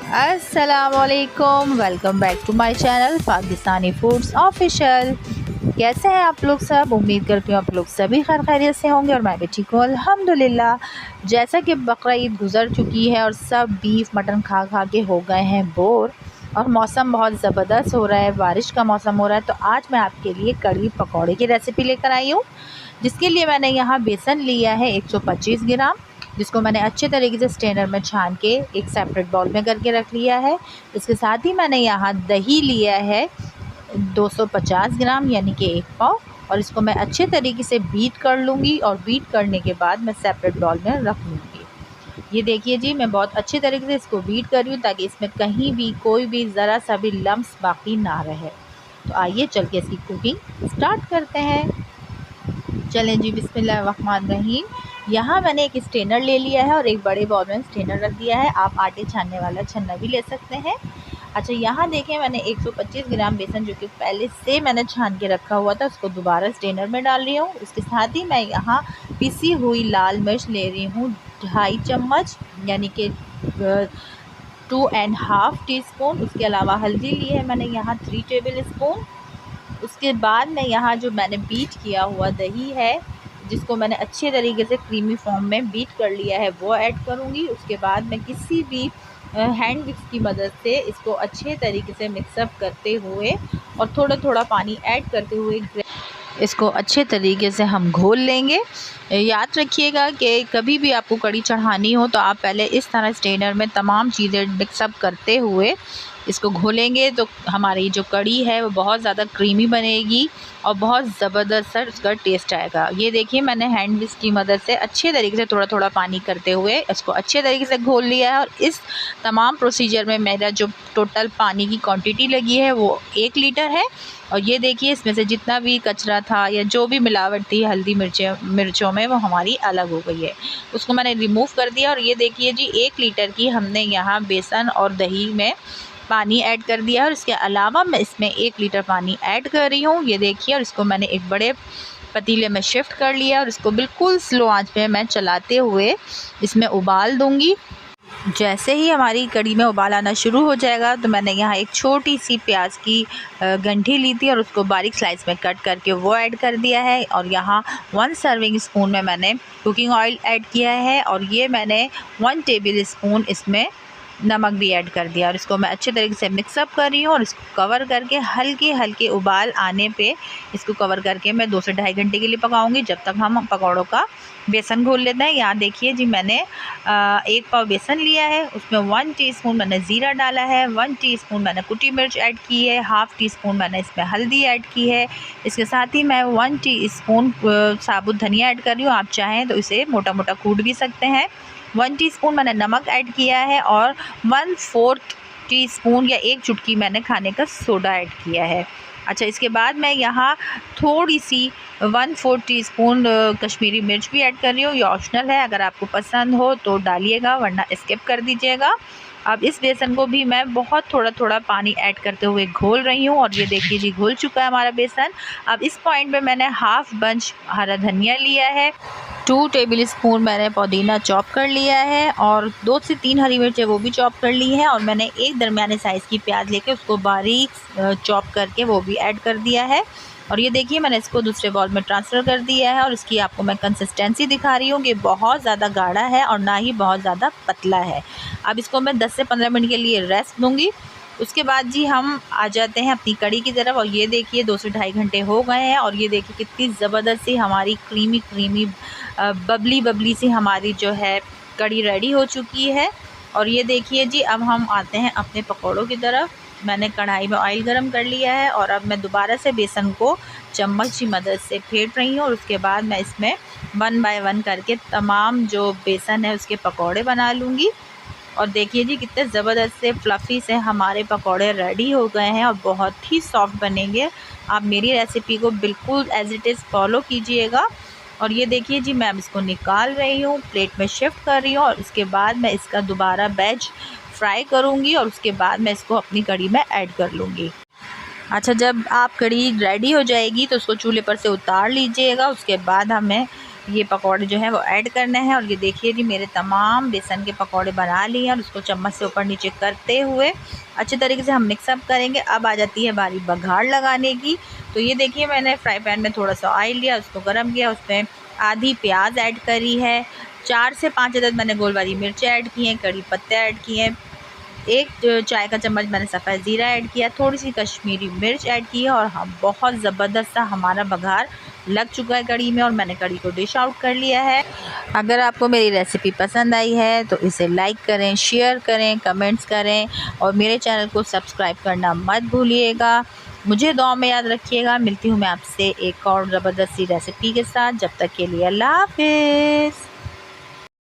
अस्सलामुअलैकुम, welcome back to my channel Pakistani foods official. कैसे हैं आप लोग सब? उम्मीद करती हूँ आप लोग सभी खैर खैरियत से होंगे और मैं भी ठीक हूँ अल्हम्दुलिल्लाह। जैसा कि बकरा ईद गुज़र चुकी है और सब बीफ मटन खा खा के हो गए हैं बोर और मौसम बहुत ज़बरदस्त हो रहा है, बारिश का मौसम हो रहा है, तो आज मैं आपके लिए कड़ी पकौड़े की रेसिपी लेकर आई हूँ। जिसके लिए मैंने यहाँ बेसन लिया है 125 ग्राम, जिसको मैंने अच्छे तरीके से स्ट्रेनर में छान के एक सेपरेट बाउल में करके रख लिया है। इसके साथ ही मैंने यहाँ दही लिया है 250 ग्राम यानी कि 1 पाव, और इसको मैं अच्छे तरीके से बीट कर लूँगी और बीट करने के बाद मैं सेपरेट बाउल में रख लूँगी। ये देखिए जी, मैं बहुत अच्छे तरीके से इसको बीट कर रही हूँ ताकि इसमें कहीं भी कोई भी ज़रा सा भी लम्स बाकी ना रहे। तो आइए चल के इसकी कुकिंग स्टार्ट करते हैं। चलें जी, बिस्मिल्लाहिर्रहमानिर्रहीम। यहाँ मैंने एक स्ट्रेनर ले लिया है और एक बड़े बाउल में स्ट्रेनर रख दिया है। आप आटे छानने वाला छन्ना भी ले सकते हैं। अच्छा, यहाँ देखें मैंने 125 ग्राम बेसन जो कि पहले से मैंने छान के रखा हुआ था उसको दोबारा स्ट्रेनर में डाल रही हूँ। इसके साथ ही मैं यहाँ पिसी हुई लाल मिर्च ले रही हूँ 2.5 चम्मच यानी कि 2.5 टीस्पून। उसके अलावा हल्दी ली है मैंने यहाँ 3 टेबल स्पून। उसके बाद मैं यहाँ जो मैंने बीट किया हुआ दही है, जिसको मैंने अच्छे तरीके से क्रीमी फॉर्म में बीट कर लिया है, वो ऐड करूँगी। उसके बाद मैं किसी भी हैंड विक्स की मदद से इसको अच्छे तरीके से मिक्सअप करते हुए और थोड़ा थोड़ा पानी ऐड करते हुए इसको अच्छे तरीके से हम घोल लेंगे। याद रखिएगा कि कभी भी आपको कड़ी चढ़ानी हो तो आप पहले इस तरह स्ट्रेनर में तमाम चीज़ें मिक्सअप करते हुए इसको घोलेंगे तो हमारी जो कड़ी है वो बहुत ज़्यादा क्रीमी बनेगी और बहुत ज़बरदस्त सा उसका टेस्ट आएगा। ये देखिए, मैंने हैंड विस्क की मदद से अच्छे तरीके से थोड़ा थोड़ा पानी करते हुए इसको अच्छे तरीके से घोल लिया है। और इस तमाम प्रोसीजर में मेरा जो टोटल पानी की क्वांटिटी लगी है वो 1 लीटर है। और ये देखिए, इसमें से जितना भी कचरा था या जो भी मिलावट थी हल्दी मिर्चों में वो हमारी अलग हो गई है, उसको मैंने रिमूव कर दिया। और ये देखिए जी, 1 लीटर की हमने यहाँ बेसन और दही में पानी ऐड कर दिया है और इसके अलावा मैं इसमें 1 लीटर पानी ऐड कर रही हूँ। ये देखिए, और इसको मैंने एक बड़े पतीले में शिफ्ट कर लिया और इसको बिल्कुल स्लो आंच पे मैं चलाते हुए इसमें उबाल दूँगी। जैसे ही हमारी कड़ी में उबाल आना शुरू हो जाएगा तो मैंने यहाँ एक छोटी सी प्याज की गंठी ली थी और उसको बारीक स्लाइस में कट करके वो ऐड कर दिया है। और यहाँ 1 सर्विंग स्पून में मैंने कुकिंग ऑयल ऐड किया है और ये मैंने 1 टेबल स्पून इसमें नमक भी ऐड कर दिया और इसको मैं अच्छे तरीके से मिक्सअप कर रही हूँ। और इसको कवर करके हल्के हल्के उबाल आने पे इसको कवर करके मैं 2 से 2.5 घंटे के लिए पकाऊंगी, जब तक हम पकौड़ों का बेसन घोल लेते हैं। यहाँ देखिए जी, मैंने 1 पाव बेसन लिया है, उसमें 1 टीस्पून मैंने ज़ीरा डाला है, 1 टीस्पून मैंने कुटी मिर्च ऐड की है, हाफ़ टीस्पून मैंने इसमें हल्दी ऐड की है। इसके साथ ही मैं 1 टीस्पून साबुत धनिया ऐड कर रही हूँ। आप चाहें तो इसे मोटा मोटा कूट भी सकते हैं। 1 टीस्पून मैंने नमक ऐड किया है और 1/4 टीस्पून या 1 चुटकी मैंने खाने का सोडा ऐड किया है। अच्छा, इसके बाद मैं यहाँ थोड़ी सी 1/4 टीस्पून कश्मीरी मिर्च भी ऐड कर रही हूँ। ये ऑप्शनल है, अगर आपको पसंद हो तो डालिएगा वरना स्किप कर दीजिएगा। अब इस बेसन को भी मैं बहुत थोड़ा थोड़ा पानी ऐड करते हुए घोल रही हूँ और ये देखिए जी, घुल चुका है हमारा बेसन। अब इस पॉइंट पे मैंने हाफ़ बंच हरा धनिया लिया है, 2 टेबल स्पून मैंने पुदीना चॉप कर लिया है और 2 से 3 हरी मिर्चें वो भी चॉप कर ली हैं। और मैंने एक दरमियाने साइज़ की प्याज लेके उसको बारीक चॉप करके वो भी ऐड कर दिया है। और ये देखिए, मैंने इसको दूसरे बाउल में ट्रांसफ़र कर दिया है और इसकी आपको मैं कंसिस्टेंसी दिखा रही हूँ कि बहुत ज़्यादा गाढ़ा है और ना ही बहुत ज़्यादा पतला है। अब इसको मैं 10 से 15 मिनट के लिए रेस्ट दूँगी। उसके बाद जी हम आ जाते हैं अपनी कड़ी की तरफ। और ये देखिए, 2 से 2.5 घंटे हो गए हैं और ये देखिए कितनी ज़बरदस्त सी हमारी क्रीमी बबली सी हमारी जो है कड़ी रेडी हो चुकी है। और ये देखिए जी, अब हम आते हैं अपने पकौड़ों की तरफ। मैंने कढ़ाई में ऑयल गरम कर लिया है और अब मैं दोबारा से बेसन को चम्मच की मदद से फेंट रही हूँ और उसके बाद मैं इसमें 1 बाय 1 करके तमाम जो बेसन है उसके पकौड़े बना लूँगी। और देखिए जी, कितने ज़बरदस्त से फ्लफ़ी से हमारे पकौड़े रेडी हो गए हैं और बहुत ही सॉफ्ट बनेंगे। आप मेरी रेसिपी को बिल्कुल एज़ इट इज़ फॉलो कीजिएगा। और ये देखिए जी, मैं अब इसको निकाल रही हूँ, प्लेट में शिफ्ट कर रही हूँ और उसके बाद मैं इसका दोबारा बैच फ्राई करूँगी और उसके बाद मैं इसको अपनी कड़ी में ऐड कर लूँगी। अच्छा, जब आप कड़ी रेडी हो जाएगी तो उसको चूल्हे पर से उतार लीजिएगा। उसके बाद हमें ये पकौड़े जो हैं वो ऐड करने हैं। और ये देखिए जी मेरे तमाम बेसन के पकौड़े बना लिए और उसको चम्मच से ऊपर नीचे करते हुए अच्छे तरीके से हम मिक्सअप करेंगे। अब आ जाती है बारी बघार लगाने की। तो ये देखिए मैंने फ्राई पैन में थोड़ा सा ऑयल लिया, उसको गर्म किया, उसमें आधी प्याज ऐड करी है, 4 से 5 अदद मैंने गोल वाली मिर्चें ऐड की हैं, कड़ी पत्ते ऐड किए हैं, 1 चाय का चम्मच मैंने सफ़ेद ज़ीरा ऐड किया, थोड़ी सी कश्मीरी मिर्च ऐड की है। और हाँ, बहुत ज़बरदस्त सा हमारा बघार लग चुका है कड़ी में और मैंने कड़ी को डिश आउट कर लिया है। अगर आपको मेरी रेसिपी पसंद आई है तो इसे लाइक करें, शेयर करें, कमेंट्स करें और मेरे चैनल को सब्सक्राइब करना मत भूलिएगा। मुझे दुआ में याद रखिएगा। मिलती हूँ मैं आपसे एक और ज़बरदस्त सी रेसिपी के साथ। जब तक के लिए अल्लाह हाफ़िज़।